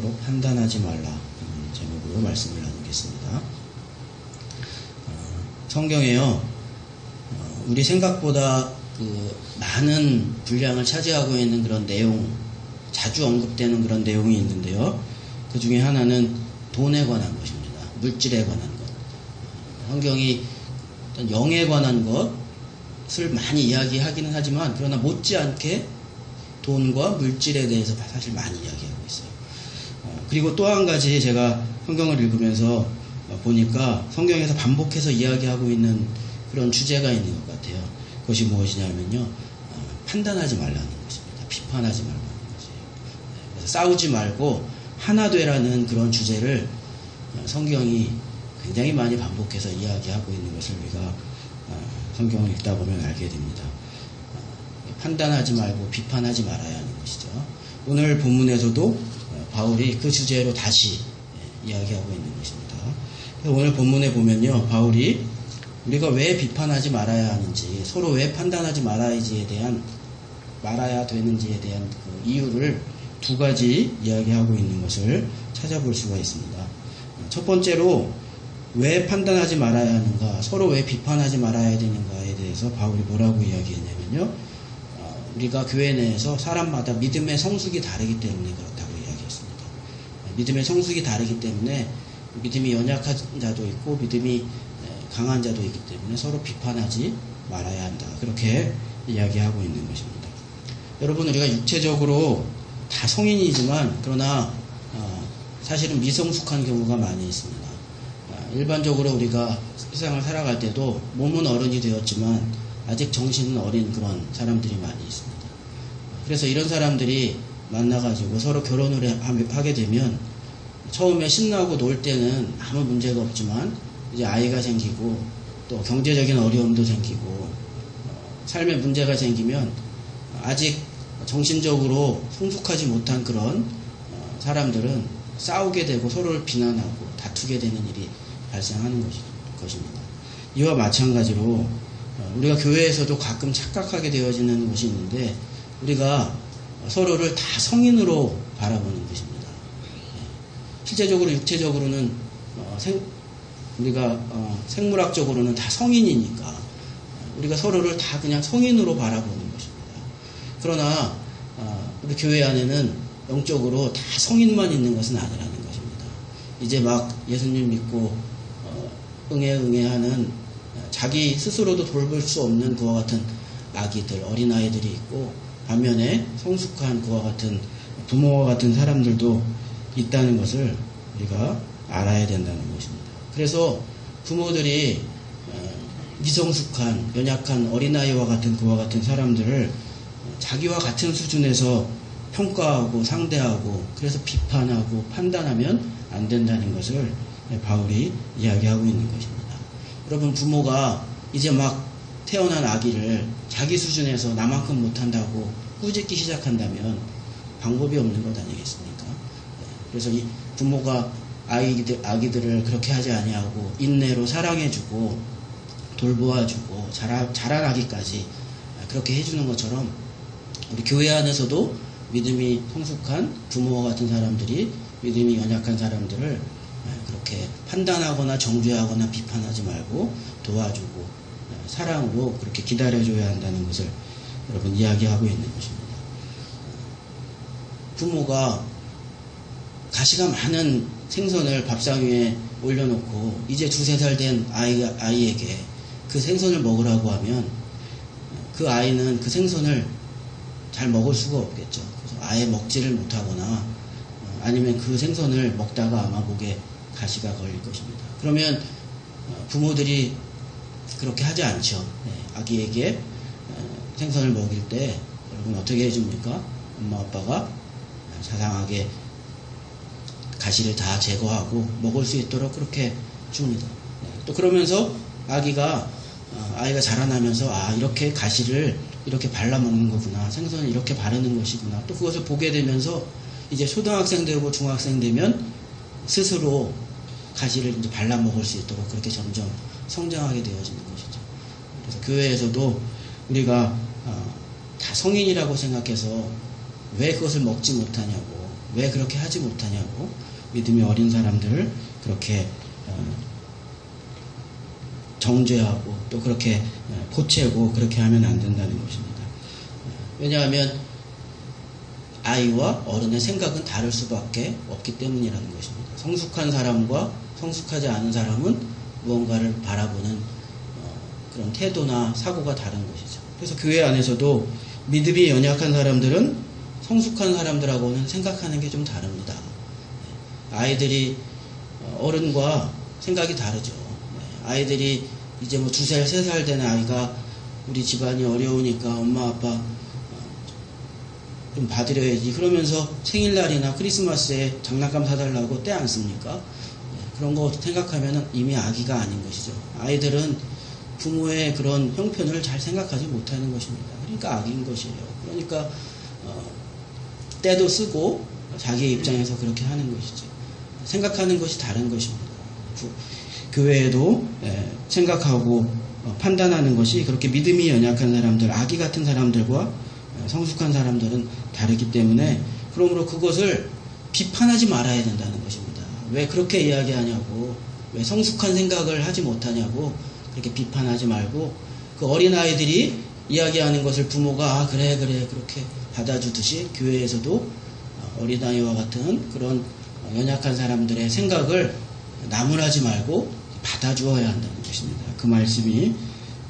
서로 판단하지 말라 제목으로 말씀을 나누겠습니다. 성경에요, 우리 생각보다 많은 분량을 차지하고 있는 그런 내용, 자주 언급되는 그런 내용이 있는데요. 그 중에 하나는 돈에 관한 것입니다. 물질에 관한 것. 성경이 영에 관한 것을 많이 이야기하기는 하지만, 그러나 못지않게 돈과 물질에 대해서 사실 많이 이야기하고 있어요. 그리고 또 한 가지 제가 성경을 읽으면서 보니까 성경에서 반복해서 이야기하고 있는 그런 주제가 있는 것 같아요. 그것이 무엇이냐면요, 판단하지 말라는 것입니다. 비판하지 말라는 것이에요. 그래서 싸우지 말고 하나 되라는 그런 주제를 성경이 굉장히 많이 반복해서 이야기하고 있는 것을 우리가 성경을 읽다 보면 알게 됩니다. 판단하지 말고 비판하지 말아야 하는 것이죠. 오늘 본문에서도 바울이 그 주제로 다시 이야기하고 있는 것입니다. 오늘 본문에 보면요, 바울이 우리가 왜 비판하지 말아야 하는지, 서로 왜 판단하지 말아야 되는지에 대한 그 이유를 두 가지 이야기하고 있는 것을 찾아볼 수가 있습니다. 첫 번째로 왜 판단하지 말아야 하는가, 서로 왜 비판하지 말아야 되는가에 대해서 바울이 뭐라고 이야기했냐면요, 우리가 교회 내에서 사람마다 믿음의 성숙이 다르기 때문에 그렇다고 이야기했습니다. 믿음의 성숙이 다르기 때문에 믿음이 연약한 자도 있고 믿음이 강한 자도 있기 때문에 서로 비판하지 말아야 한다, 그렇게 이야기하고 있는 것입니다. 여러분, 우리가 육체적으로 다 성인이지만 그러나 사실은 미성숙한 경우가 많이 있습니다. 일반적으로 우리가 세상을 살아갈 때도 몸은 어른이 되었지만 아직 정신은 어린 그런 사람들이 많이 있습니다. 그래서 이런 사람들이 만나가지고 서로 결혼을 하게 되면 처음에 신나고 놀 때는 아무 문제가 없지만 이제 아이가 생기고 또 경제적인 어려움도 생기고 삶에 문제가 생기면 아직 정신적으로 성숙하지 못한 그런 사람들은 싸우게 되고 서로를 비난하고 다투게 되는 일이 발생하는 것입니다. 이와 마찬가지로 우리가 교회에서도 가끔 착각하게 되어지는 것이 있는데, 우리가 서로를 다 성인으로 바라보는 것입니다. 실제적으로 육체적으로는 우리가 생물학적으로는 다 성인이니까 우리가 서로를 다 그냥 성인으로 바라보는 것입니다. 그러나 우리 교회 안에는 영적으로 다 성인만 있는 것은 아니라는 것입니다. 이제 막 예수님 믿고 응애하는 자기 스스로도 돌볼 수 없는 그와 같은 아기들, 어린아이들이 있고, 반면에 성숙한 그와 같은 부모와 같은 사람들도 있다는 것을 우리가 알아야 된다는 것입니다. 그래서 부모들이 미성숙한, 연약한 어린아이와 같은 그와 같은 사람들을 자기와 같은 수준에서 평가하고 상대하고, 그래서 비판하고 판단하면 안 된다는 것을 바울이 이야기하고 있는 것입니다. 여러분, 부모가 이제 막 태어난 아기를 자기 수준에서 나만큼 못한다고 꾸짖기 시작한다면 방법이 없는 것 아니겠습니까? 그래서 이 부모가 아기들을 그렇게 하지 아니하고 인내로 사랑해주고 돌보아주고 자라나기까지 그렇게 해주는 것처럼, 우리 교회 안에서도 믿음이 성숙한 부모와 같은 사람들이 믿음이 연약한 사람들을 그렇게 판단하거나 정죄하거나 비판하지 말고 도와주고 사랑으로 그렇게 기다려줘야 한다는 것을 여러분 이야기하고 있는 것입니다. 부모가 가시가 많은 생선을 밥상 위에 올려놓고 이제 2-3살 된 아이에게 그 생선을 먹으라고 하면 그 아이는 그 생선을 잘 먹을 수가 없겠죠. 그래서 아예 먹지를 못하거나 아니면 그 생선을 먹다가 아마 목에 가시가 걸릴 것입니다. 그러면 부모들이 그렇게 하지 않죠. 아기에게 생선을 먹일 때 여러분 어떻게 해줍니까? 엄마 아빠가 자상하게 가시를 다 제거하고 먹을 수 있도록 그렇게 줍니다. 또 그러면서 아이가 자라나면서 이렇게 가시를 이렇게 발라 먹는 거구나, 생선을 이렇게 바르는 것이구나, 또 그것을 보게 되면서 이제 초등학생 되고 중학생 되면 스스로 가시를 이제 발라 먹을 수 있도록 그렇게 점점 성장하게 되어지는 것이죠. 그래서 교회에서도 우리가 다 성인이라고 생각해서 왜 그것을 먹지 못하냐고 왜 그렇게 하지 못하냐고, 믿음이 어린 사람들을 그렇게 정죄하고 또 그렇게 보채고 그렇게 하면 안 된다는 것입니다. 왜냐하면 아이와 어른의 생각은 다를 수밖에 없기 때문이라는 것입니다. 성숙한 사람과 성숙하지 않은 사람은 무언가를 바라보는 그런 태도나 사고가 다른 것이죠. 그래서 교회 안에서도 믿음이 연약한 사람들은 성숙한 사람들하고는 생각하는 게 좀 다릅니다. 아이들이 어른과 생각이 다르죠. 아이들이 이제 뭐 2살, 3살 된 아이가 우리 집안이 어려우니까 엄마 아빠 좀 봐드려야지 그러면서 생일날이나 크리스마스에 장난감 사달라고 떼 안 씁니까? 그런 거 생각하면 이미 아기가 아닌 것이죠. 아이들은 부모의 그런 형편을 잘 생각하지 못하는 것입니다. 그러니까 악인 것이에요. 그러니까 때도 쓰고 자기의 입장에서 그렇게 하는 것이죠. 생각하는 것이 다른 것입니다. 교회에도 생각하고 판단하는 것이 그렇게 믿음이 연약한 사람들, 아기 같은 사람들과 성숙한 사람들은 다르기 때문에 그러므로 그것을 비판하지 말아야 된다는 것입니다. 왜 그렇게 이야기하냐고, 왜 성숙한 생각을 하지 못하냐고 그렇게 비판하지 말고 그 어린아이들이 이야기하는 것을 부모가 그래 그렇게 받아주듯이 교회에서도 어린아이와 같은 그런 연약한 사람들의 생각을 나무라지 말고 받아주어야 한다는 것입니다. 그 말씀이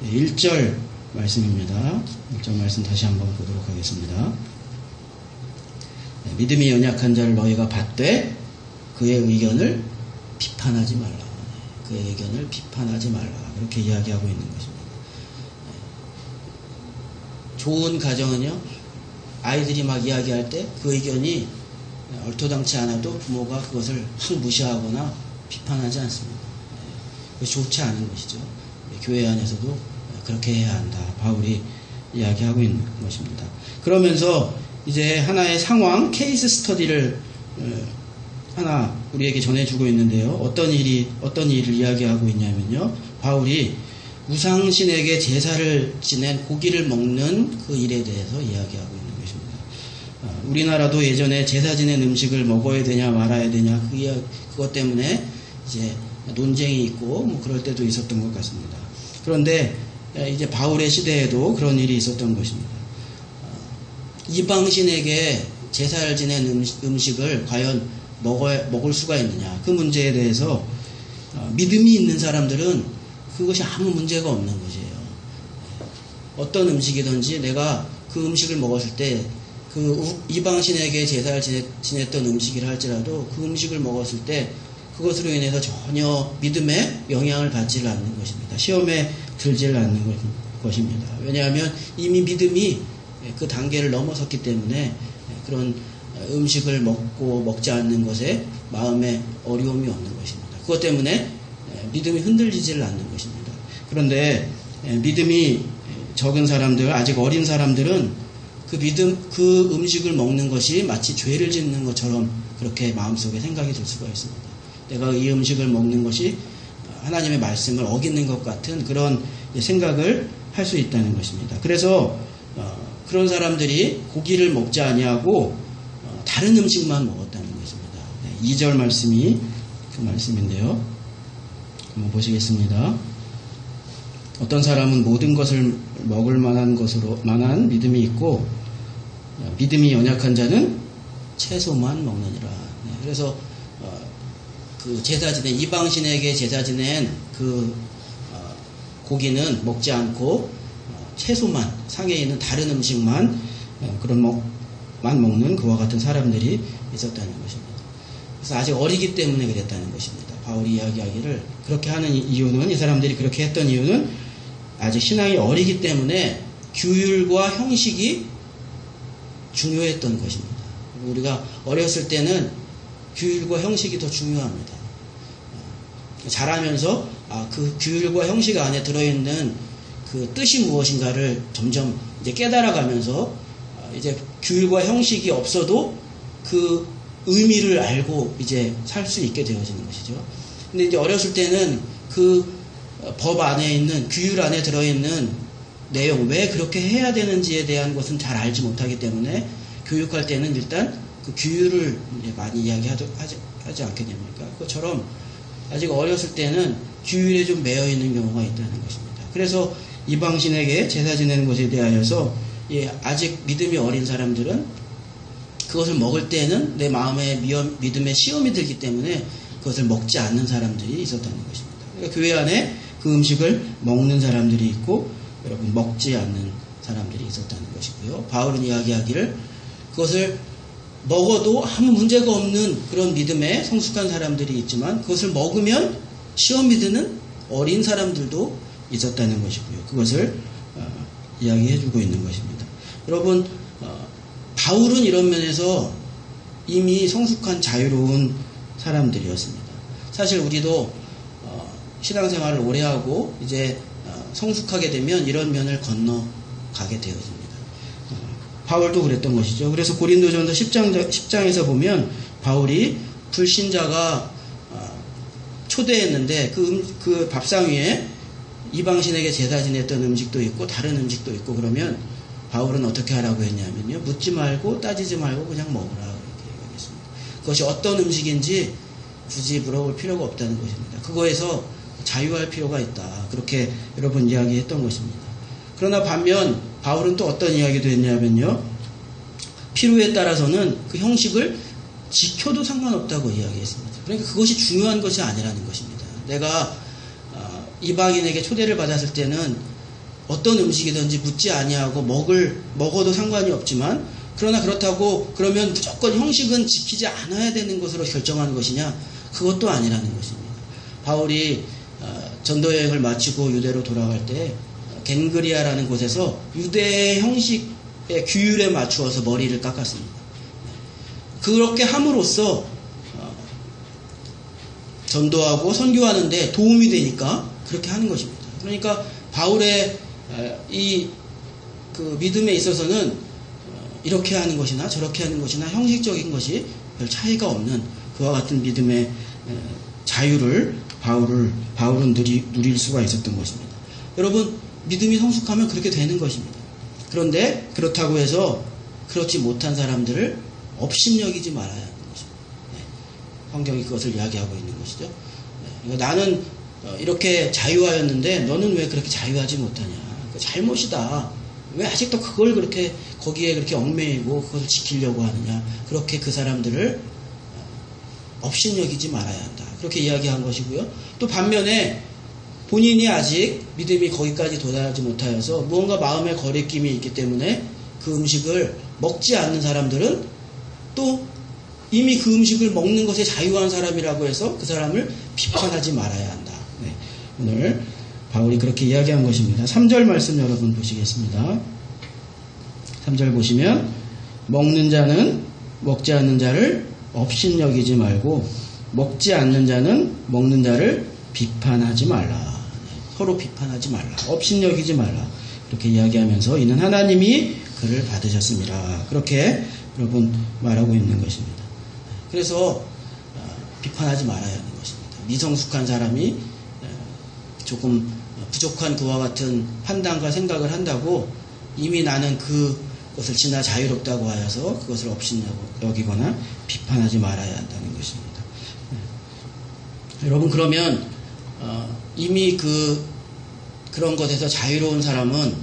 1절 말씀입니다. 1절 말씀 다시 한번 보도록 하겠습니다. 믿음이 연약한 자를 너희가 받되 그의 의견을 비판하지 말라. 그의 의견을 비판하지 말라. 그렇게 이야기하고 있는 것입니다. 좋은 가정은요, 아이들이 막 이야기할 때 그 의견이 얼토당치 않아도 부모가 그것을 확 무시하거나 비판하지 않습니다. 그것이 좋지 않은 것이죠. 교회 안에서도 그렇게 해야 한다. 바울이 이야기하고 있는 것입니다. 그러면서 이제 하나의 상황, 케이스 스터디를 하나 우리에게 전해주고 있는데요. 어떤 일을 이야기하고 있냐면요. 바울이 우상신에게 제사를 지낸 고기를 먹는 그 일에 대해서 이야기하고 있는 것입니다. 우리나라도 예전에 제사 지낸 음식을 먹어야 되냐 말아야 되냐 그것 때문에 이제 논쟁이 있고 뭐 그럴 때도 있었던 것 같습니다. 그런데 이제 바울의 시대에도 그런 일이 있었던 것입니다. 이방신에게 제사를 지낸 음식을 과연 먹을 수가 있느냐, 그 문제에 대해서 믿음이 있는 사람들은 그것이 아무 문제가 없는 것이에요. 어떤 음식이든지 내가 그 음식을 먹었을 때 그 이방신에게 제사를 지냈던 음식이라 할지라도 그 음식을 먹었을 때 그것으로 인해서 전혀 믿음에 영향을 받지를 않는 것입니다. 시험에 들지를 않는 것입니다. 왜냐하면 이미 믿음이 그 단계를 넘어섰기 때문에 그런 음식을 먹지 않는 것에 마음에 어려움이 없는 것입니다. 그것 때문에 믿음이 흔들리지를 않는 것입니다. 그런데 믿음이 적은 사람들, 아직 어린 사람들은 그 음식을 먹는 것이 마치 죄를 짓는 것처럼 그렇게 마음속에 생각이 들 수가 있습니다. 내가 이 음식을 먹는 것이 하나님의 말씀을 어기는 것 같은 그런 생각을 할 수 있다는 것입니다. 그래서 그런 사람들이 고기를 먹지 아니하고 다른 음식만 먹었다는 것입니다. 2절 말씀이 그 말씀인데요. 한번 보시겠습니다. 어떤 사람은 모든 것을 먹을 만한 믿음이 있고 믿음이 연약한 자는 채소만 먹느니라. 그래서 그 제사 지낸 이방신에게 제사 지낸 그 고기는 먹지 않고 채소만, 상에 있는 다른 음식만 먹는 그와 같은 사람들이 있었다는 것입니다. 그래서 아직 어리기 때문에 그랬다는 것입니다. 바울이 이야기하기를 그렇게 하는 이유는, 이 사람들이 그렇게 했던 이유는 아직 신앙이 어리기 때문에 규율과 형식이 중요했던 것입니다. 우리가 어렸을 때는 규율과 형식이 더 중요합니다. 자라면서 그 규율과 형식 안에 들어있는 그 뜻이 무엇인가를 점점 이제 깨달아가면서 이제 규율과 형식이 없어도 그 의미를 알고 이제 살 수 있게 되어지는 것이죠. 근데 이제 어렸을 때는 그 법 안에 있는 규율 안에 들어있는 내용, 왜 그렇게 해야 되는지에 대한 것은 잘 알지 못하기 때문에 교육할 때는 일단 그 그 규율을 이제 많이 이야기하지 않겠습니까? 그것처럼 아직 어렸을 때는 규율에 좀 매여 있는 경우가 있다는 것입니다. 그래서 이방신에게 제사 지내는 것에 대하여서 아직 믿음이 어린 사람들은 그것을 먹을 때는 내 마음에 믿음의 시험이 들기 때문에 그것을 먹지 않는 사람들이 있었다는 것입니다. 그러니까 교회 안에 그 음식을 먹는 사람들이 있고 여러분 먹지 않는 사람들이 있었다는 것이고요. 바울은 이야기하기를 그것을 먹어도 아무 문제가 없는 그런 믿음에 성숙한 사람들이 있지만 그것을 먹으면 시험이 드는 어린 사람들도 있었다는 것이고요. 그것을 이야기해주고 있는 것입니다. 여러분 바울은 이런 면에서 이미 성숙한 자유로운 사람들이었습니다. 사실 우리도 신앙생활을 오래 하고 이제 성숙하게 되면 이런 면을 건너가게 되어집니다. 바울도 그랬던 것이죠. 그래서 고린도전서 10장에서 보면 바울이 불신자가 초대했는데 그 밥상 위에 이방신에게 제사 지냈던 음식도 있고 다른 음식도 있고 그러면 바울은 어떻게 하라고 했냐면요. 묻지 말고 따지지 말고 그냥 먹으라 이렇게 얘기했습니다. 그것이 어떤 음식인지 굳이 물어볼 필요가 없다는 것입니다. 그거에서 자유할 필요가 있다. 그렇게 여러 번 이야기했던 것입니다. 그러나 반면 바울은 또 어떤 이야기도 했냐면요. 필요에 따라서는 그 형식을 지켜도 상관없다고 이야기했습니다. 그러니까 그것이 중요한 것이 아니라는 것입니다. 내가 이방인에게 초대를 받았을 때는 어떤 음식이든지 묻지 아니하고 먹어도 상관이 없지만 그러나 그렇다고 그러면 무조건 형식은 지키지 않아야 되는 것으로 결정하는 것이냐? 그것도 아니라는 것입니다. 바울이 전도 여행을 마치고 유대로 돌아갈 때 겐그리아라는 곳에서 유대의 형식의 규율에 맞추어서 머리를 깎았습니다. 그렇게 함으로써 전도하고 선교하는데 도움이 되니까 그렇게 하는 것입니다. 그러니까 바울의 그 믿음에 있어서는 이렇게 하는 것이나 저렇게 하는 것이나 형식적인 것이 별 차이가 없는 그와 같은 믿음의 자유를 바울은 누릴 수가 있었던 것입니다. 여러분 믿음이 성숙하면 그렇게 되는 것입니다. 그런데 그렇다고 해서 그렇지 못한 사람들을 업신여기지 말아야 하는 것입니다. 성경이 그것을 이야기하고 있는 것이죠. 그러니까 나는 이렇게 자유하였는데 너는 왜 그렇게 자유하지 못하냐? 잘못이다. 왜 아직도 그걸 거기에 그렇게 얽매이고 그걸 지키려고 하느냐? 그렇게 그 사람들을 업신여기지 말아야 한다. 그렇게 이야기한 것이고요. 또 반면에 본인이 아직 믿음이 거기까지 도달하지 못하여서 무언가 마음의 거리낌이 있기 때문에 그 음식을 먹지 않는 사람들은 또 이미 그 음식을 먹는 것에 자유한 사람이라고 해서 그 사람을 비판하지 말아야 한다. 네. 오늘 바울이 그렇게 이야기한 것입니다. 3절 말씀 여러분 보시겠습니다. 3절 보시면 먹는 자는 먹지 않는 자를 업신여기지 말고 먹지 않는 자는 먹는 자를 비판하지 말라. 서로 비판하지 말라. 업신여기지 말라. 그렇게 이야기하면서 이는 하나님이 그를 받으셨습니다. 그렇게 여러분 말하고 있는 것입니다. 그래서 비판하지 말아야 하는 것입니다. 미성숙한 사람이 조금 부족한 그와 같은 판단과 생각을 한다고 이미 나는 그것을 지나 자유롭다고 하여서 그것을 업신여기거나 비판하지 말아야 한다는 것입니다. 여러분 그러면 이미 그런 것에서 자유로운 사람은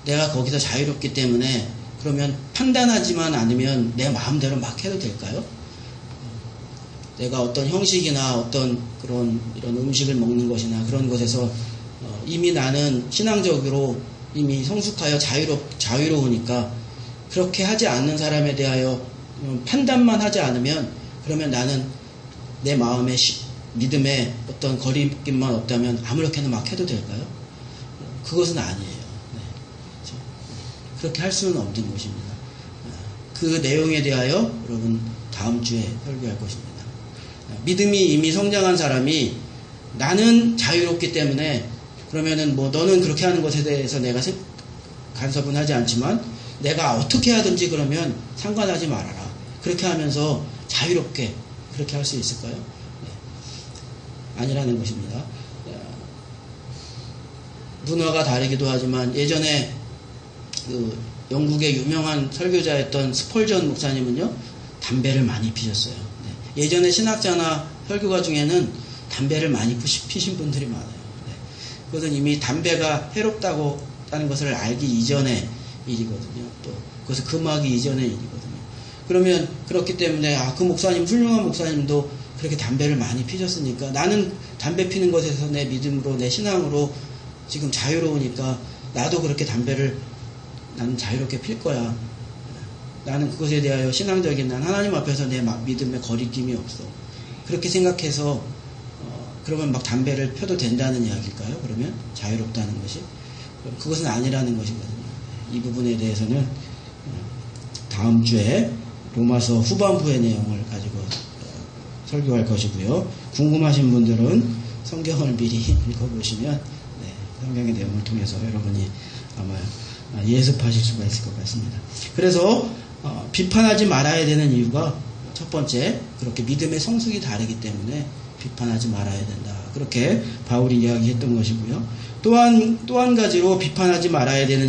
내가 거기서 자유롭기 때문에 그러면 판단하지만 않으면 내 마음대로 막 해도 될까요? 내가 어떤 형식이나 어떤 이런 음식을 먹는 것이나 그런 것에서 이미 나는 신앙적으로 이미 성숙하여 자유로우니까 그렇게 하지 않는 사람에 대하여 판단만 하지 않으면 그러면 나는 내 마음의 믿음에 어떤 거리낌만 없다면 아무렇게나 막 해도 될까요? 그것은 아니에요. 네. 그렇게 할 수는 없는 것입니다. 그 내용에 대하여 여러분 다음 주에 설교할 것입니다. 믿음이 이미 성장한 사람이 나는 자유롭기 때문에 그러면은 너는 그렇게 하는 것에 대해서 내가 간섭은 하지 않지만 내가 어떻게 하든지 그러면 상관하지 말아라. 그렇게 하면서 자유롭게 그렇게 할 수 있을까요? 네. 아니라는 것입니다. 문화가 다르기도 하지만 예전에 영국의 유명한 설교자였던 스펄전 목사님은요 담배를 많이 피셨어요. 네. 예전에 신학자나 설교가 중에는 담배를 많이 피신 분들이 많아요. 네. 그것은 이미 담배가 해롭다고 하는 것을 알기 이전의 일이거든요. 또 그것을 금하기 이전의 일이거든요. 그러면 그렇기 때문에 그 목사님, 훌륭한 목사님도 그렇게 담배를 많이 피셨으니까 나는 담배 피는 것에서 내 믿음으로, 내 신앙으로 지금 자유로우니까 나도 그렇게 담배를 나는 자유롭게 필 거야. 나는 그것에 대하여 신앙적인 난 하나님 앞에서 내 믿음에 거리낌이 없어. 그렇게 생각해서 그러면 막 담배를 펴도 된다는 이야기일까요? 그러면 자유롭다는 것이? 그것은 아니라는 것이거든요. 이 부분에 대해서는 다음 주에 로마서 후반부의 내용을 가지고 설교할 것이고요. 궁금하신 분들은 성경을 미리 읽어보시면 성경의 내용을 통해서 여러분이 아마 예습하실 수가 있을 것 같습니다. 그래서 비판하지 말아야 되는 이유가 첫 번째, 그렇게 믿음의 성숙이 다르기 때문에 비판하지 말아야 된다. 그렇게 바울이 이야기했던 것이고요. 또 한 가지로 비판하지 말아야 되는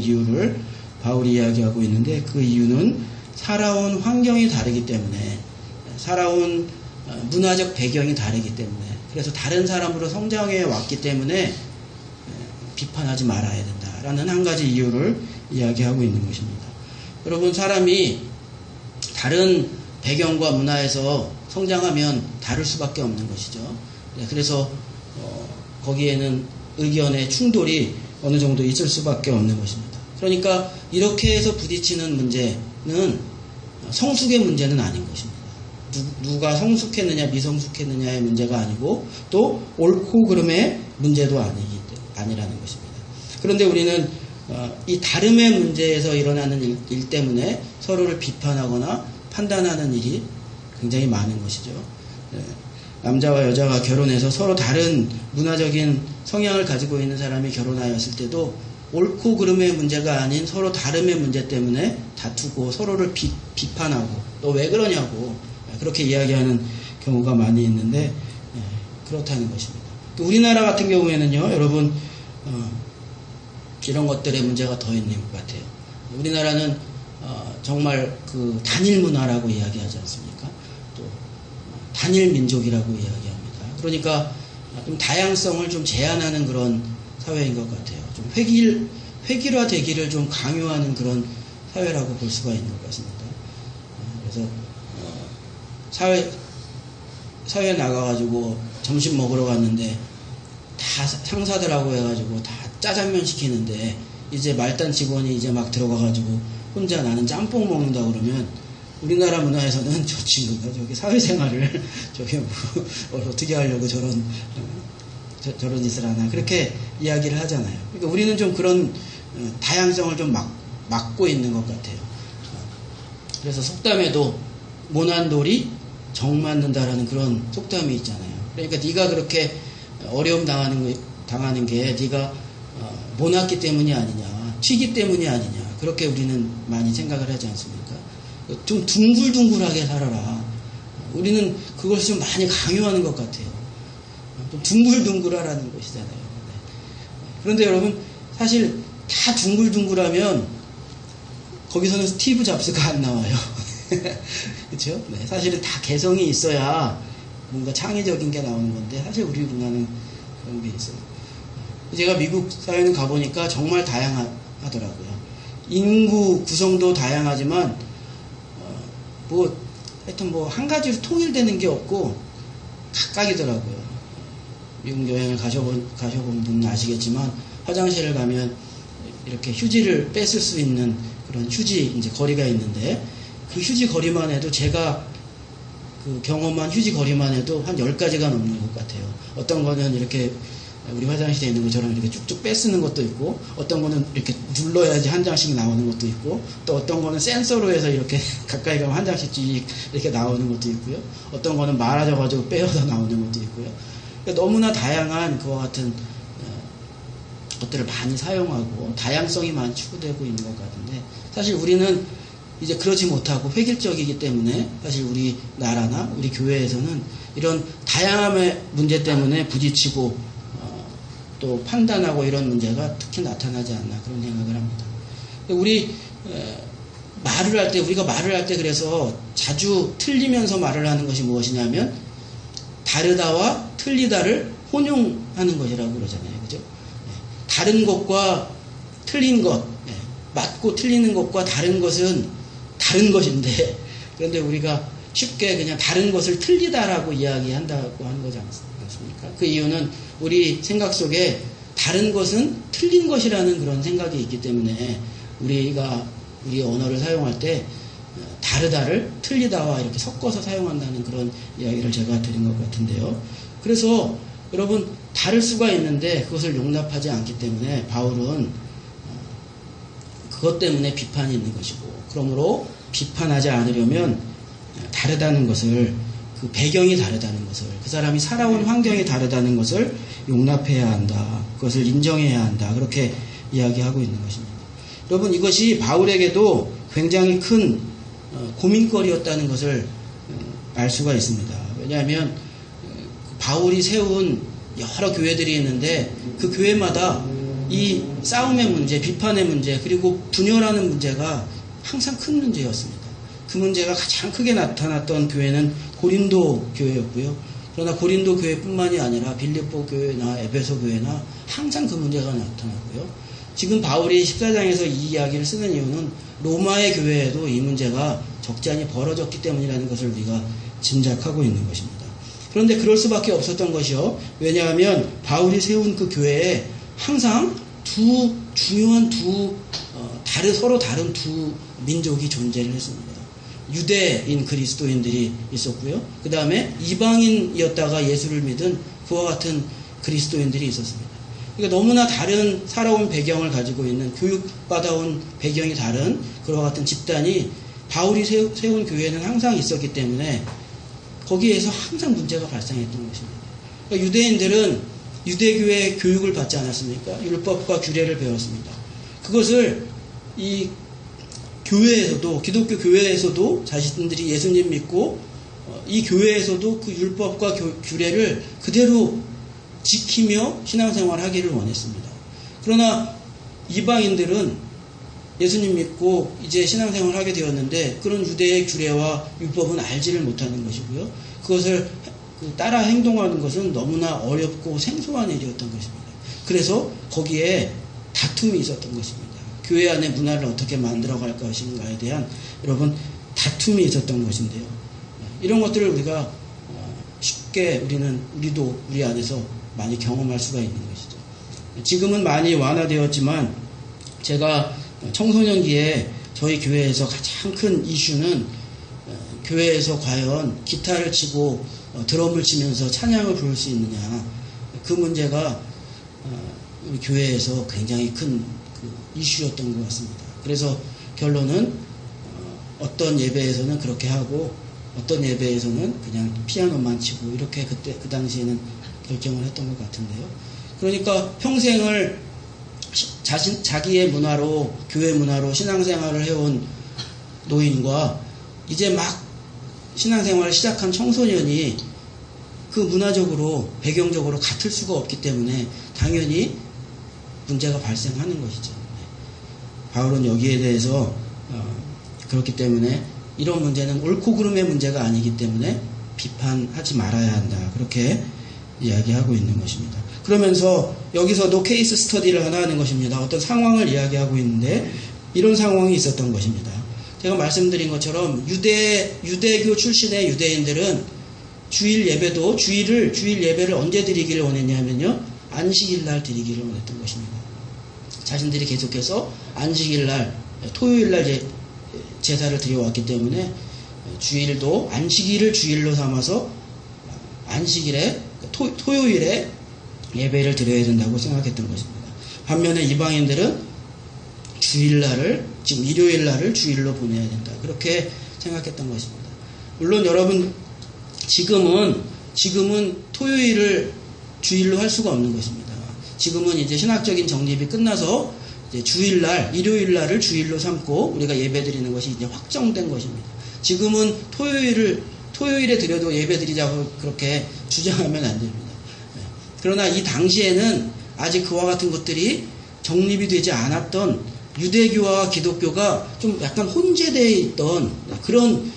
이유를 바울이 이야기하고 있는데, 그 이유는 살아온 환경이 다르기 때문에, 살아온 문화적 배경이 다르기 때문에, 그래서 다른 사람으로 성장해 왔기 때문에 비판하지 말아야 된다라는 한 가지 이유를 이야기하고 있는 것입니다. 여러분, 사람이 다른 배경과 문화에서 성장하면 다를 수밖에 없는 것이죠. 그래서 거기에는 의견의 충돌이 어느 정도 있을 수밖에 없는 것입니다. 그러니까 이렇게 해서 부딪히는 문제는 성숙의 문제는 아닌 것입니다. 누가 성숙했느냐 미성숙했느냐의 문제가 아니고 또 옳고 그름의 문제도 아니라는 것입니다. 그런데 우리는 이 다름의 문제에서 일어나는 일 때문에 서로를 비판하거나 판단하는 일이 굉장히 많은 것이죠. 남자와 여자가 결혼해서 서로 다른 문화적인 성향을 가지고 있는 사람이 결혼하였을 때도 옳고 그름의 문제가 아닌 서로 다름의 문제 때문에 다투고 서로를 비판하고 또 왜 그러냐고 그렇게 이야기하는 경우가 많이 있는데 그렇다는 것입니다. 또 우리나라 같은 경우에는요, 여러분 이런 것들의 문제가 더 있는 것 같아요. 우리나라는 정말 그 단일 문화라고 이야기하지 않습니까? 또 단일 민족이라고 이야기합니다. 그러니까 좀 다양성을 좀 제한하는 그런 사회인 것 같아요. 좀 획일화되기를 좀 강요하는 그런 사회라고 볼 수가 있는 것 같습니다. 그래서 사회에 나가가지고 점심 먹으러 갔는데 다 상사들하고 해가지고 다 짜장면 시키는데 이제 말단 직원이 이제 막 들어가가지고 혼자 나는 짬뽕 먹는다 그러면 우리나라 문화에서는 저 친구가 저기 사회생활을 저기 어떻게 하려고 저런 짓을 하나 그렇게 이야기를 하잖아요. 그러니까 우리는 좀 그런 다양성을 좀 막고 있는 것 같아요. 그래서 속담에도 모난돌이 정 맞는다라는 그런 속담이 있잖아요. 그러니까 네가 그렇게 어려움 당하는 게 네가 모났기 때문이 아니냐, 튀기 때문이 아니냐, 그렇게 우리는 많이 생각을 하지 않습니까? 좀 둥글둥글하게 살아라. 우리는 그걸 좀 많이 강요하는 것 같아요. 좀 둥글둥글하라는 것이잖아요. 그런데 여러분, 사실 다 둥글둥글하면 거기서는 스티브 잡스가 안 나와요. 그렇죠? 네, 사실은 다 개성이 있어야 뭔가 창의적인 게 나오는 건데 사실 우리 문화는 그런 게 있어요. 제가 미국 사회는 가보니까 정말 다양하더라고요. 인구 구성도 다양하지만 하여튼 한 가지로 통일되는 게 없고 각각이더라고요. 미국 여행을 가셔본 분은 아시겠지만 화장실을 가면 이렇게 휴지를 뺐을 수 있는 그런 휴지 이제 거리가 있는데 그 휴지 거리만 해도 제가 그 경험한 휴지 거리만 해도 한 10가지가 넘는 것 같아요. 어떤 거는 이렇게 우리 화장실에 있는 것처럼 이렇게 쭉쭉 빼쓰는 것도 있고, 어떤 거는 이렇게 눌러야지 한 장씩 나오는 것도 있고, 또 어떤 거는 센서로 해서 이렇게 가까이 가면 한 장씩 이렇게 나오는 것도 있고요. 어떤 거는 말아져가지고 빼어서 나오는 것도 있고요. 그러니까 너무나 다양한 그와 같은 것들을 많이 사용하고 다양성이 많이 추구되고 있는 것 같은데, 사실 우리는 이제 그러지 못하고 획일적이기 때문에 사실 우리 나라나 우리 교회에서는 이런 다양함의 문제 때문에 부딪히고 또 판단하고 이런 문제가 특히 나타나지 않나 그런 생각을 합니다. 우리 말을 할 때, 우리가 말을 할 때 그래서 자주 틀리면서 말을 하는 것이 무엇이냐면 다르다와 틀리다를 혼용하는 것이라고 그러잖아요. 그죠? 다른 것과 틀린 것, 맞고 틀리는 것과 다른 것은 다른 것인데, 그런데 우리가 쉽게 그냥 다른 것을 틀리다라고 이야기한다고 하는 거지 않습니까? 그 이유는 우리 생각 속에 다른 것은 틀린 것이라는 그런 생각이 있기 때문에 우리가 우리 언어를 사용할 때 다르다를 틀리다와 이렇게 섞어서 사용한다는 그런 이야기를 제가 드린 것 같은데요. 그래서 여러분 다를 수가 있는데 그것을 용납하지 않기 때문에 바울은 그것 때문에 비판이 있는 것이고, 그러므로 비판하지 않으려면 다르다는 것을, 그 배경이 다르다는 것을, 그 사람이 살아온 환경이 다르다는 것을 용납해야 한다. 그것을 인정해야 한다. 그렇게 이야기하고 있는 것입니다. 여러분, 이것이 바울에게도 굉장히 큰 고민거리였다는 것을 알 수가 있습니다. 왜냐하면 바울이 세운 여러 교회들이 있는데 그 교회마다 이 싸움의 문제, 비판의 문제, 그리고 분열하는 문제가 항상 큰 문제였습니다. 그 문제가 가장 크게 나타났던 교회는 고린도 교회였고요. 그러나 고린도 교회뿐만이 아니라 빌립보 교회나 에베소 교회나 항상 그 문제가 나타났고요. 지금 바울이 14장에서 이 이야기를 쓰는 이유는 로마의 교회에도 이 문제가 적잖이 벌어졌기 때문이라는 것을 우리가 짐작하고 있는 것입니다. 그런데 그럴 수밖에 없었던 것이요. 왜냐하면 바울이 세운 그 교회에 항상 중요한 서로 다른 두 민족이 존재를 했습니다. 유대인 그리스도인들이 있었고요. 그 다음에 이방인이었다가 예수를 믿은 그와 같은 그리스도인들이 있었습니다. 그러니까 너무나 다른 살아온 배경을 가지고 있는, 교육받아온 배경이 다른 그와 같은 집단이 바울이 세운 교회에는 항상 있었기 때문에 거기에서 항상 문제가 발생했던 것입니다. 그러니까 유대인들은 유대교회 교육을 받지 않았습니까? 율법과 규례를 배웠습니다. 그것을 이 교회에서도, 기독교 교회에서도 자신들이 예수님 믿고 이 교회에서도 그 율법과 규례를 그대로 지키며 신앙생활을 하기를 원했습니다. 그러나 이방인들은 예수님 믿고 이제 신앙생활을 하게 되었는데 그런 유대의 규례와 율법은 알지를 못하는 것이고요. 그것을 따라 행동하는 것은 너무나 어렵고 생소한 일이었던 것입니다. 그래서 거기에 다툼이 있었던 것입니다. 교회 안의 문화를 어떻게 만들어갈 것인가에 대한 여러분 다툼이 있었던 것인데요. 이런 것들을 우리가 쉽게 우리도 우리 안에서 많이 경험할 수가 있는 것이죠. 지금은 많이 완화되었지만 제가 청소년기에 저희 교회에서 가장 큰 이슈는 교회에서 과연 기타를 치고 드럼을 치면서 찬양을 부를 수 있느냐, 그 문제가 우리 교회에서 굉장히 큰 이슈였던 것 같습니다. 그래서 결론은 어떤 예배에서는 그렇게 하고 어떤 예배에서는 그냥 피아노만 치고 이렇게 그 당시에는 결정을 했던 것 같은데요. 그러니까 평생을 자기의 문화로, 교회 문화로 신앙생활을 해온 노인과 이제 막 신앙생활을 시작한 청소년이 그 문화적으로, 배경적으로 같을 수가 없기 때문에 당연히 문제가 발생하는 것이죠. 바울은 여기에 대해서 그렇기 때문에 이런 문제는 옳고 그름의 문제가 아니기 때문에 비판하지 말아야 한다. 그렇게 이야기하고 있는 것입니다. 그러면서 여기서도 케이스 스터디를 하나 하는 것입니다. 어떤 상황을 이야기하고 있는데 이런 상황이 있었던 것입니다. 제가 말씀드린 것처럼 유대교 출신의 유대인들은 주일 예배를 언제 드리기를 원했냐면요, 안식일날 드리기를 원했던 것입니다. 자신들이 계속해서 안식일날, 토요일날 제사를 드려왔기 때문에 주일도 안식일을 주일로 삼아서 안식일에, 토요일에 예배를 드려야 된다고 생각했던 것입니다. 반면에 이방인들은 주일날을, 지금 일요일날을 주일로 보내야 된다, 그렇게 생각했던 것입니다. 물론 여러분 지금은 토요일을 주일로 할 수가 없는 것입니다. 지금은 이제 신학적인 정립이 끝나서 이제 주일날, 일요일날을 주일로 삼고 우리가 예배 드리는 것이 이제 확정된 것입니다. 지금은 토요일에 드려도 예배 드리자고 그렇게 주장하면 안 됩니다. 그러나 이 당시에는 아직 그와 같은 것들이 정립이 되지 않았던 유대교와 기독교가 좀 약간 혼재되어 있던 그런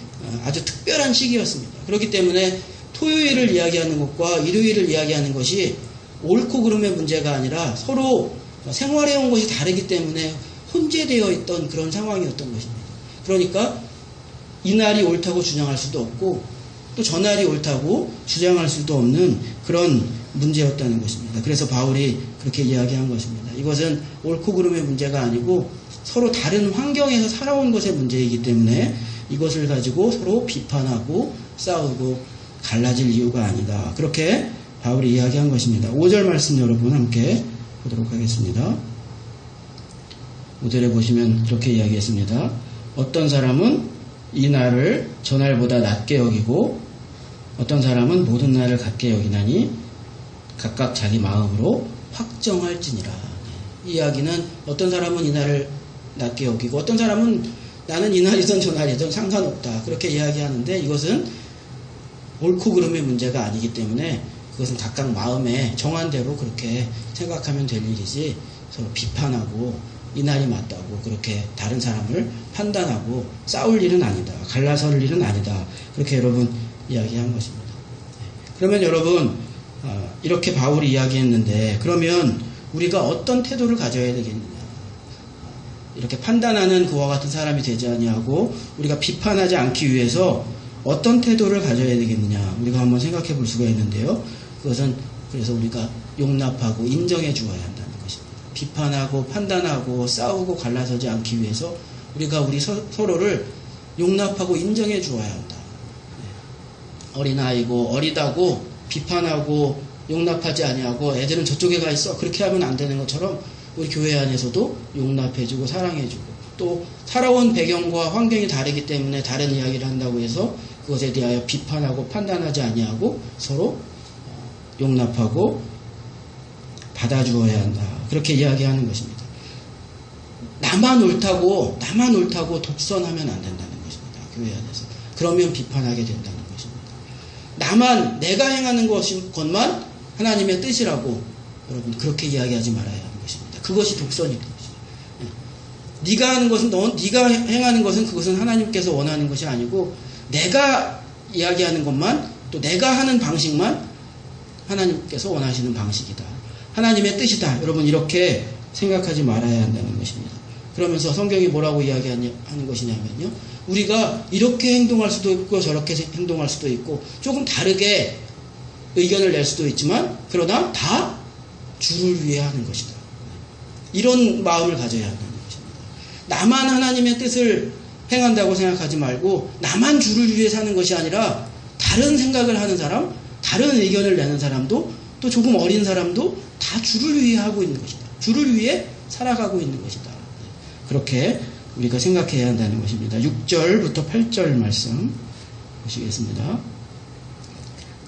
아주 특별한 시기였습니다. 그렇기 때문에 토요일을 이야기하는 것과 일요일을 이야기하는 것이 옳고 그름의 문제가 아니라 서로 생활해온 것이 다르기 때문에 혼재되어 있던 그런 상황이었던 것입니다. 그러니까 이날이 옳다고 주장할 수도 없고 또 전날이 옳다고 주장할 수도 없는 그런 문제였다는 것입니다. 그래서 바울이 그렇게 이야기한 것입니다. 이것은 옳고 그름의 문제가 아니고 서로 다른 환경에서 살아온 것의 문제이기 때문에 이것을 가지고 서로 비판하고 싸우고 갈라질 이유가 아니다. 그렇게 바울이 이야기한 것입니다. 5절 말씀 여러분 함께 보도록 하겠습니다. 5절에 보시면 이렇게 이야기했습니다. 어떤 사람은 이 날을 전날보다 낮게 여기고 어떤 사람은 모든 날을 같게 여기나니 각각 자기 마음으로 확정할지니라. 이 이야기는 어떤 사람은 이 날을 낮게 여기고 어떤 사람은 나는 이 날이든 저 날이든 상관없다. 그렇게 이야기하는데 이것은 옳고 그름의 문제가 아니기 때문에 그것은 각각 마음에 정한 대로 그렇게 생각하면 될 일이지 서로 비판하고 이 날이 맞다고 그렇게 다른 사람을 판단하고 싸울 일은 아니다. 갈라설 일은 아니다. 그렇게 여러분 이야기한 것입니다. 그러면 여러분 이렇게 바울이 이야기했는데 그러면 우리가 어떤 태도를 가져야 되겠느냐. 이렇게 판단하는 그와 같은 사람이 되지 아니하고 우리가 비판하지 않기 위해서 어떤 태도를 가져야 되겠느냐. 우리가 한번 생각해 볼 수가 있는데요. 그것은 그래서 우리가 용납하고 인정해 주어야 한다는 것입니다. 비판하고 판단하고 싸우고 갈라서지 않기 위해서 우리가 우리 서로를 용납하고 인정해 주어야 한다. 어린아이고 어리다고 비판하고 용납하지 아니하고 애들은 저쪽에 가 있어 그렇게 하면 안 되는 것처럼 우리 교회 안에서도 용납해주고 사랑해주고 또 살아온 배경과 환경이 다르기 때문에 다른 이야기를 한다고 해서 그것에 대하여 비판하고 판단하지 아니하고 서로 용납하고 받아주어야 한다. 그렇게 이야기하는 것입니다. 나만 옳다고 독선하면 안 된다는 것입니다. 교회 안에서. 그러면 비판하게 된다는 것입니다. 나만 내가 행하는 것만 하나님의 뜻이라고 여러분 그렇게 이야기하지 말아야 하는 것입니다. 그것이 독선입니다. 네가 하는 것은 네가 행하는 것은 그것은 하나님께서 원하는 것이 아니고 내가 이야기하는 것만 또 내가 하는 방식만 하나님께서 원하시는 방식이다. 하나님의 뜻이다. 여러분 이렇게 생각하지 말아야 한다는 것입니다. 그러면서 성경이 뭐라고 이야기하는 것이냐면요. 우리가 이렇게 행동할 수도 있고 저렇게 행동할 수도 있고 조금 다르게 의견을 낼 수도 있지만 그러나 다 주를 위해 하는 것이다. 이런 마음을 가져야 한다는 것입니다. 나만 하나님의 뜻을 행한다고 생각하지 말고 나만 주를 위해 사는 것이 아니라 다른 생각을 하는 사람, 다른 의견을 내는 사람도 또 조금 어린 사람도 다 주를 위해 하고 있는 것이다. 주를 위해 살아가고 있는 것이다. 그렇게 우리가 생각해야 한다는 것입니다. 6절부터 8절 말씀 보시겠습니다.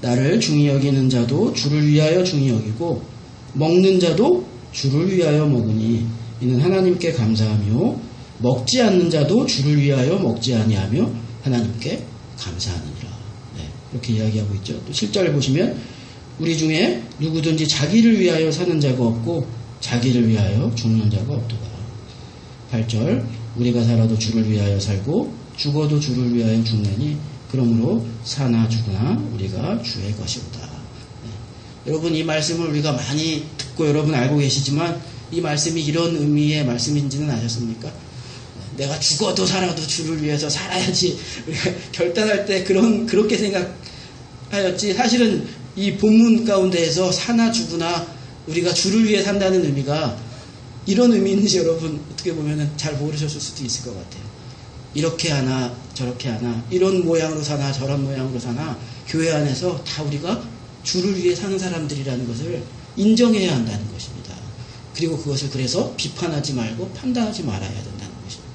나를 중히 여기는 자도 주를 위하여 중히 여기고 먹는 자도 주를 위하여 먹으니 이는 하나님께 감사하며 먹지 않는 자도 주를 위하여 먹지 아니하며 하나님께 감사하느니라. 네, 이렇게 이야기하고 있죠. 또 7절에 보시면 우리 중에 누구든지 자기를 위하여 사는 자가 없고 자기를 위하여 죽는 자가 없도다. 8절 우리가 살아도 주를 위하여 살고 죽어도 주를 위하여 죽나니 그러므로 사나 죽으나 우리가 주의 것이로다. 네. 여러분 이 말씀을 우리가 많이 듣고 여러분 알고 계시지만 이 말씀이 이런 의미의 말씀인지는 아셨습니까? 내가 죽어도 살아도 주를 위해서 살아야지 우리가 결단할 때 그렇게 생각하였지 사실은 이 본문 가운데에서 사나 죽으나 우리가 주를 위해 산다는 의미가 이런 의미인지 여러분 어떻게 보면 잘 모르셨을 수도 있을 것 같아요. 이렇게 하나 저렇게 하나 이런 모양으로 사나 저런 모양으로 사나 교회 안에서 다 우리가 주를 위해 사는 사람들이라는 것을 인정해야 한다는 것입니다. 그리고 그것을 그래서 비판하지 말고 판단하지 말아야 된다는 것입니다.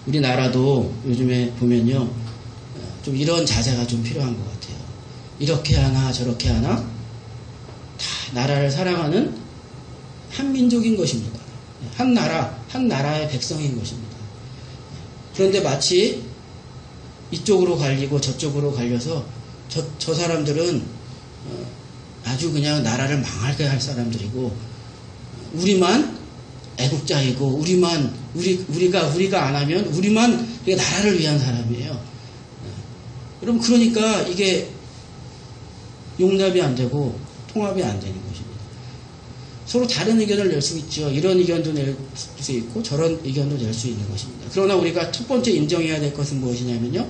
우리나라도 요즘에 보면요 좀 이런 자세가 좀 필요한 것 같아요. 이렇게 하나 저렇게 하나 다 나라를 사랑하는 한민족인 것입니다. 한 나라의 백성인 것입니다. 그런데 마치 이쪽으로 갈리고 저쪽으로 갈려서 저 사람들은 아주 그냥 나라를 망하게 할 사람들이고 우리만 애국자이고 우리가 안 하면 우리만 나라를 위한 사람이에요. 여러분 그러니까 이게 용납이 안 되고 통합이 안 되는 것입니다. 서로 다른 의견을 낼 수 있죠. 이런 의견도 낼 수 있고 저런 의견도 낼 수 있는 것입니다. 그러나 우리가 첫 번째 인정해야 될 것은 무엇이냐면요.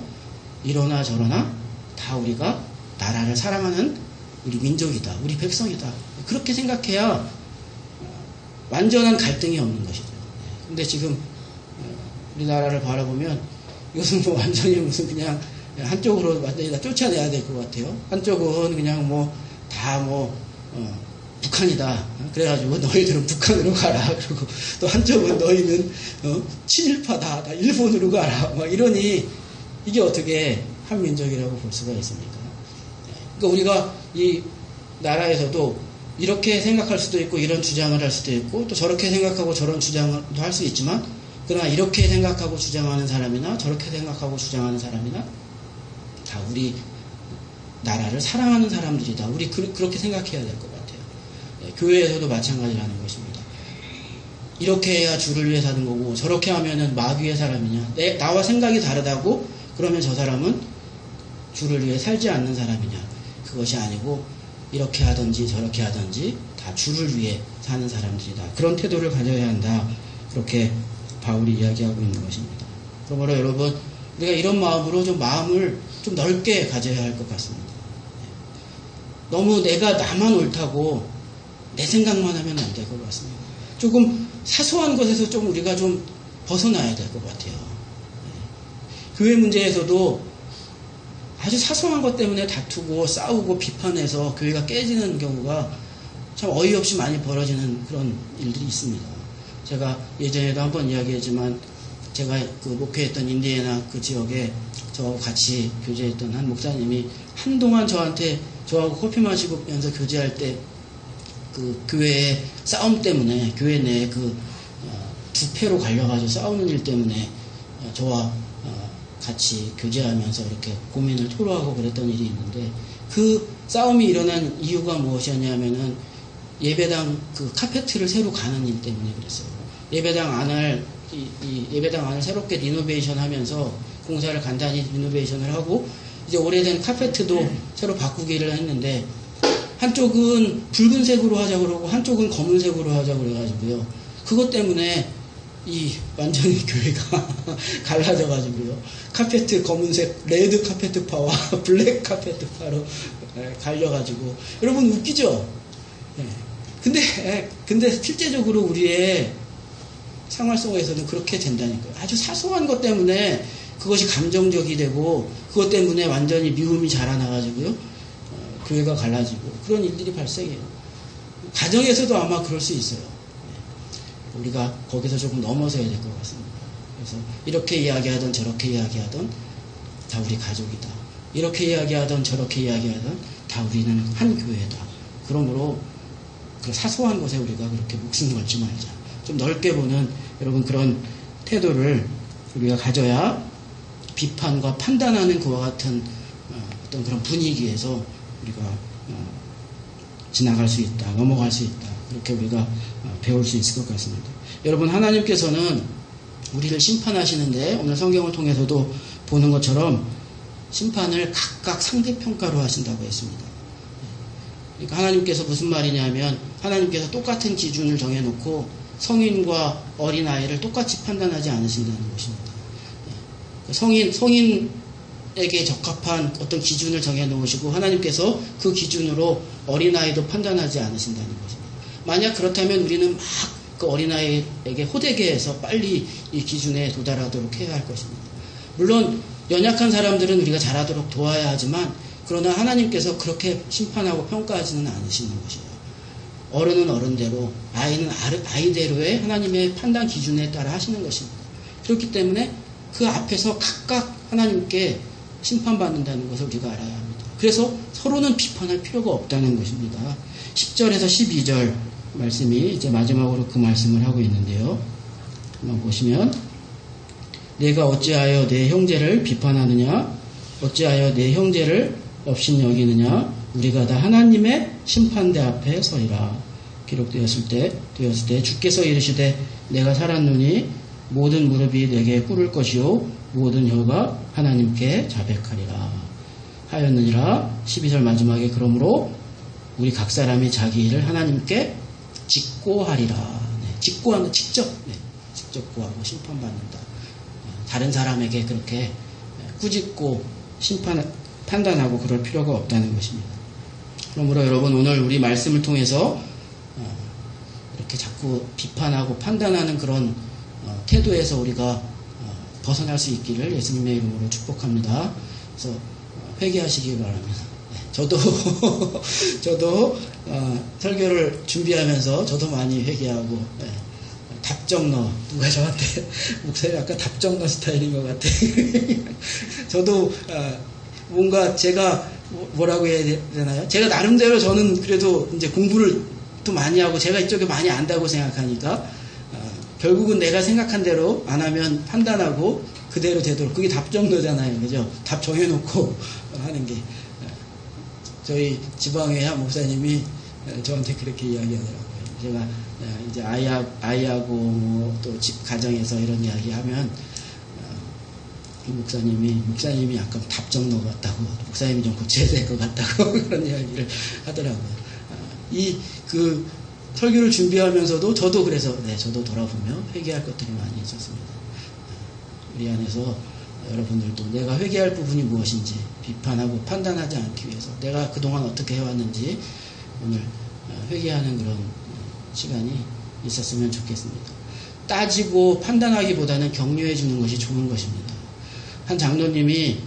이러나 저러나 다 우리가 나라를 사랑하는 우리 민족이다. 우리 백성이다. 그렇게 생각해야 완전한 갈등이 없는 것이죠. 근데 지금 우리나라를 바라보면 이것은 뭐 완전히 무슨 그냥 한쪽으로 완전히 다 쫓아내야 될 것 같아요. 한쪽은 그냥 북한이다. 그래가지고 너희들은 북한으로 가라. 그리고 또 한쪽은 너희는 친일파다. 다 일본으로 가라. 막 이러니 이게 어떻게 한 민족이라고 볼 수가 있습니까? 그러니까 우리가 이 나라에서도 이렇게 생각할 수도 있고 이런 주장을 할 수도 있고 또 저렇게 생각하고 저런 주장도 할 수 있지만 그러나 이렇게 생각하고 주장하는 사람이나 저렇게 생각하고 주장하는 사람이나 다 우리 나라를 사랑하는 사람들이다. 우리 그렇게 생각해야 될 것 같아요. 교회에서도 마찬가지라는 것입니다. 이렇게 해야 주를 위해 사는 거고 저렇게 하면은 마귀의 사람이냐. 나와 생각이 다르다고 그러면 저 사람은 주를 위해 살지 않는 사람이냐. 그것이 아니고 이렇게 하든지 저렇게 하든지 다 주를 위해 사는 사람들이다. 그런 태도를 가져야 한다. 그렇게 바울이 이야기하고 있는 것입니다. 그러므로 여러분 우리가 이런 마음으로 좀 마음을 좀 넓게 가져야 할 것 같습니다. 너무 나만 옳다고 내 생각만 하면 안 될 것 같습니다. 조금 사소한 것에서 좀 우리가 좀 벗어나야 될 것 같아요. 교회 문제에서도 아주 사소한 것 때문에 다투고 싸우고 비판해서 교회가 깨지는 경우가 참 어이없이 많이 벌어지는 그런 일들이 있습니다. 제가 예전에도 한번 이야기했지만 제가 그 목회했던 인디애나 그 지역에 저하고 같이 교제했던 한 목사님이 한동안 저하고 커피 마시면서 교제할 때 그 교회의 싸움 때문에 교회 내에 그 부패로 갈려가지고 싸우는 일 때문에 저와 같이 교제하면서 이렇게 고민을 토로하고 그랬던 일이 있는데 그 싸움이 일어난 이유가 무엇이었냐면은 예배당 그 카페트를 새로 가는 일 때문에 그랬어요. 예배당 안을 새롭게 리노베이션 하면서 공사를 간단히 리노베이션을 하고 이제 오래된 카페트도 새로 바꾸기를 했는데 한쪽은 붉은색으로 하자고 그러고 한쪽은 검은색으로 하자고 그래가지고요. 그것 때문에 완전히 교회가 갈라져가지고요. 카페트 검은색, 레드 카페트파와 블랙 카페트파로 갈려가지고. 여러분 웃기죠? 근데 실제적으로 우리의 생활 속에서는 그렇게 된다니까요. 아주 사소한 것 때문에 그것이 감정적이 되고 그것 때문에 완전히 미움이 자라나가지고요. 교회가 갈라지고 그런 일들이 발생해요. 가정에서도 아마 그럴 수 있어요. 우리가 거기서 조금 넘어서야 될 것 같습니다. 그래서 이렇게 이야기하던 저렇게 이야기하던 다 우리 가족이다. 이렇게 이야기하던 저렇게 이야기하던 다 우리는 한 교회다. 그러므로 그 사소한 것에 우리가 그렇게 목숨 걸지 말자. 좀 넓게 보는 여러분 그런 태도를 우리가 가져야 비판과 판단하는 그와 같은 어떤 그런 분위기에서 우리가 지나갈 수 있다. 넘어갈 수 있다. 그렇게 우리가 배울 수 있을 것 같습니다. 여러분 하나님께서는 우리를 심판하시는데 오늘 성경을 통해서도 보는 것처럼 심판을 각각 상대평가로 하신다고 했습니다. 그러니까 하나님께서 무슨 말이냐면 하나님께서 똑같은 기준을 정해놓고 성인과 어린아이를 똑같이 판단하지 않으신다는 것입니다. 성인에게 적합한 어떤 기준을 정해놓으시고 하나님께서 그 기준으로 어린아이도 판단하지 않으신다는 것입니다. 만약 그렇다면 우리는 막 그 어린아이에게 호되게 해서 빨리 이 기준에 도달하도록 해야 할 것입니다. 물론 연약한 사람들은 우리가 잘하도록 도와야 하지만 그러나 하나님께서 그렇게 심판하고 평가하지는 않으시는 것이에요. 어른은 어른대로 아이는 아이대로의 하나님의 판단 기준에 따라 하시는 것입니다. 그렇기 때문에 그 앞에서 각각 하나님께 심판받는다는 것을 우리가 알아야 합니다. 그래서 서로는 비판할 필요가 없다는 것입니다. 10절에서 12절 말씀이 이제 마지막으로 그 말씀을 하고 있는데요. 한번 보시면 내가 어찌하여 내 형제를 비판하느냐 어찌하여 내 형제를 업신 여기느냐 우리가 다 하나님의 심판대 앞에 서리라. 기록되었을 때 주께서 이르시되 내가 살았노니 모든 무릎이 내게 꿇을 것이요 모든 혀가 하나님께 자백하리라 하였느니라. 12절 마지막에 그러므로 우리 각 사람이 자기 일을 하나님께 직고하리라. 네, 직고하는 직접 고하고 심판받는다. 다른 사람에게 그렇게 꾸짖고 판단하고 그럴 필요가 없다는 것입니다. 그러므로 여러분 오늘 우리 말씀을 통해서 이렇게 자꾸 비판하고 판단하는 그런 태도에서 우리가 벗어날 수 있기를 예수님의 이름으로 축복합니다. 그래서 회개하시기 바랍니다. 저도 설교를 준비하면서 저도 많이 회개하고 답정너 누가 저한테 목사님 아까 답정너 스타일인 것 같아. 저도 뭔가 제가 뭐라고 해야 되나요? 제가 나름대로 저는 그래도 이제 공부를 또 많이 하고 제가 이쪽에 많이 안다고 생각하니까 결국은 내가 생각한 대로 안 하면 판단하고 그대로 되도록 그게 답정너잖아요, 그죠? 답 정해놓고 하는 게 저희 지방의 한 목사님이 저한테 그렇게 이야기하더라고요. 제가 이제 아이하고 또 집 가정에서 이런 이야기하면 목사님이 약간 답정너 같다고 목사님이 좀 고쳐야 될 것 같다고 그런 이야기를 하더라고요. 그 설교를 준비하면서도 저도 그래서 저도 돌아보며 회개할 것들이 많이 있었습니다. 우리 안에서 여러분들도 내가 회개할 부분이 무엇인지 비판하고 판단하지 않기 위해서 내가 그동안 어떻게 해왔는지 오늘 회개하는 그런 시간이 있었으면 좋겠습니다. 따지고 판단하기보다는 격려해 주는 것이 좋은 것입니다. 한 장로님이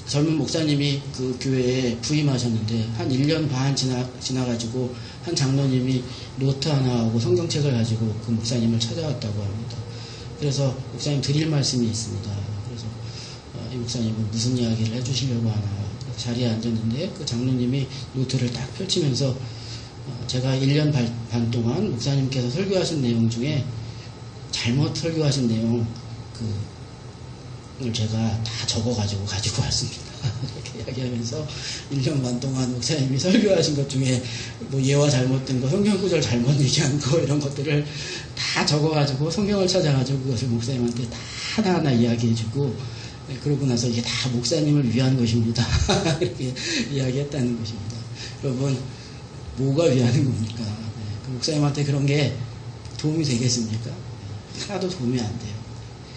젊은 목사님이 그 교회에 부임하셨는데 한 1년 반 지나가지고 한 장로님이 노트 하나하고 성경책을 가지고 그 목사님을 찾아왔다고 합니다. 그래서 목사님 드릴 말씀이 있습니다. 그래서 이 목사님은 무슨 이야기를 해주시려고 하나 자리에 앉았는데 그 장로님이 노트를 딱 펼치면서 제가 1년 반 동안 목사님께서 설교하신 내용 중에 잘못 설교하신 내용 을 제가 다 적어가지고 가지고 왔습니다. 이렇게 이야기하면서 1년 반 동안 목사님이 설교하신 것 중에 뭐 예화 잘못된 거, 성경 구절 잘못 얘기한 거 이런 것들을 다 적어가지고 성경을 찾아가지고 그것을 목사님한테 다 하나하나 이야기해주고 그러고 나서 이게 다 목사님을 위한 것입니다. 이렇게 이야기했다는 것입니다. 여러분 뭐가 위하는 겁니까? 그 목사님한테 그런 게 도움이 되겠습니까? 하나도 도움이 안 돼요.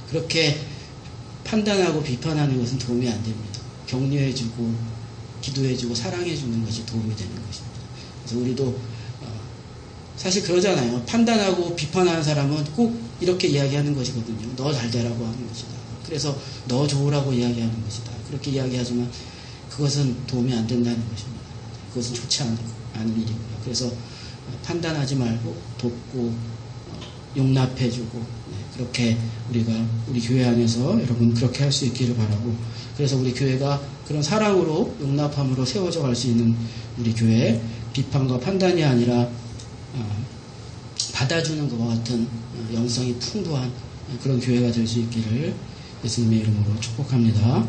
그렇게 판단하고 비판하는 것은 도움이 안 됩니다. 격려해주고 기도해주고 사랑해주는 것이 도움이 되는 것입니다. 그래서 우리도 사실 그러잖아요. 판단하고 비판하는 사람은 꼭 이렇게 이야기하는 것이거든요. 너 잘 되라고 하는 것이다. 그래서 너 좋으라고 이야기하는 것이다. 그렇게 이야기하지만 그것은 도움이 안 된다는 것입니다. 그것은 좋지 않은 일이고요. 그래서 판단하지 말고 돕고 용납해주고 그렇게 우리가 우리 교회 안에서 여러분 그렇게 할 수 있기를 바라고 그래서 우리 교회가 그런 사랑으로 용납함으로 세워져 갈 수 있는 우리 교회 비판과 판단이 아니라 받아주는 것과 같은 영성이 풍부한 그런 교회가 될 수 있기를 예수님의 이름으로 축복합니다.